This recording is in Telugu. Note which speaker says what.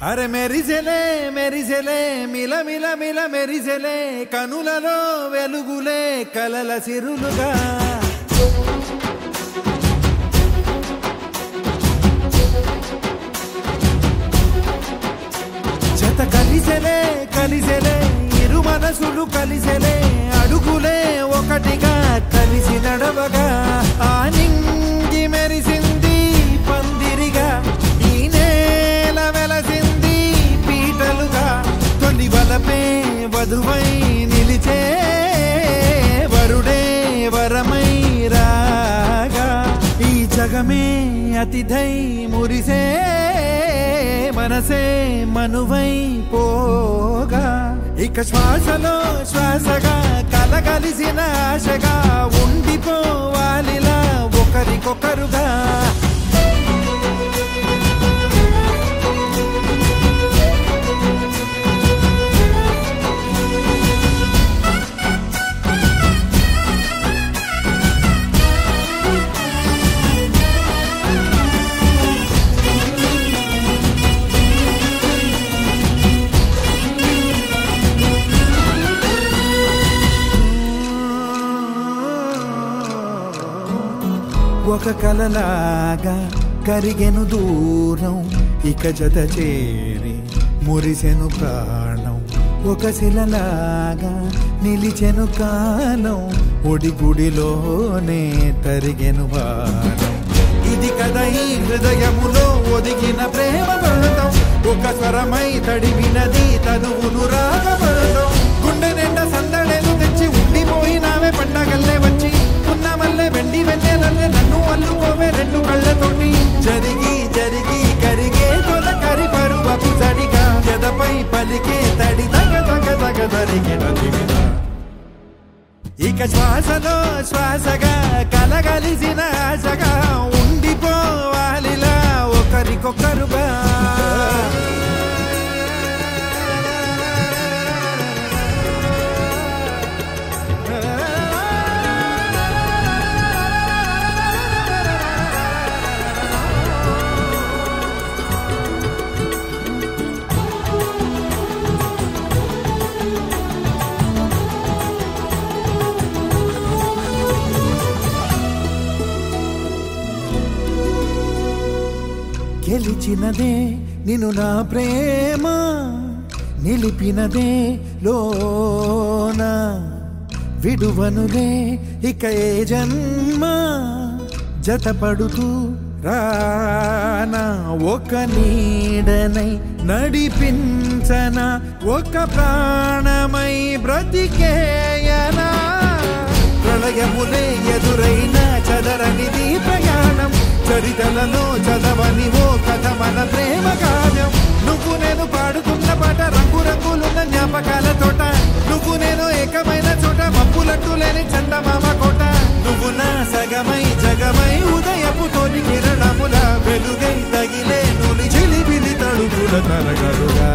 Speaker 1: అరే మెరిసెలే మెరిసెలే మిల మిల మిల మెరిసెలే కనులలో వెలుగులే కలల సిరులుగా జత కలిసెలే కలిసెలే ఇరు మనసులు కలిసెలే అడుగులే ఒకటిగా కలిసి నడవగా ఆ నింగి మెరిసింది పందిరిగా ఈ నేల వెలసింది పీటలుగా తొలి వలపే వధువై నిలిచే వరుడే వరమై రాగా ఈ జగమే అతిథై మురిసే మనసే మనువై పోగా ఇక శ్వాసలో శ్వాసగా కలగలిసిన ఆశగా ఉండిపోవాలిలా ఒకరికొకరుగా ఒక కలలాగా కరిగెను దూరం ఇక జత చేరి మురిసెను ప్రాణం ఒక శిలలాగా నిలిచెను కాలం ఒడిగుడిలోనే తరిగెను వానం ఇది కదా ఈ హృదయములో ఒదిగిన ప్రేమ బంధం ఒక స్వరమై తడివినది తనువును రాగబంధం గుండె నిండా సందడేలు తెచ్చి ఉండిపోయినావే పండగల్లే వచ్చి ఉన్న మల్లె వెండి వెన్నెలల్లే నన్ను అల్లుకోవే రెండు కళ్ళతోటి జరిగి జరిగి కరిగే తొల కరి పరువపు తడిగా ఎదపై పలికే తడి తగ తగ తగ తరిగిన దివిన ఇక శ్వాసలో శ్వాసగా కలగలిసిన ఆశగా ఉండిపోవాలిలా ఒకరికొకరుగా గెలిచినదే నిన్ను నా ప్రేమ నిలిపినదే లోన విడువనులే ఇక ఏ జన్మ జతపడుతూ రానా ఒక నీడనై నడిపించన ఒక ప్రాణమై బ్రతికేయనా ప్రళయములే ఎదురైన చదరనిది ప్రయాణం చరితలలో చదవని ఓ కథ మన ప్రేమ కావ్యం నువ్వు నేను పాడుకున్న పాట రంగు రంగులున్న జ్ఞాపకాల తోట నువ్వు నేను ఏకమైన చోట మప్పులట్టు లేని చందమామ కోట నువ్వు నా సగమై జగమై ఉదయపు తోని కిరణముల వెలుగై తగిలే నులి చిలిబిలి తడుపుల తరగలుగా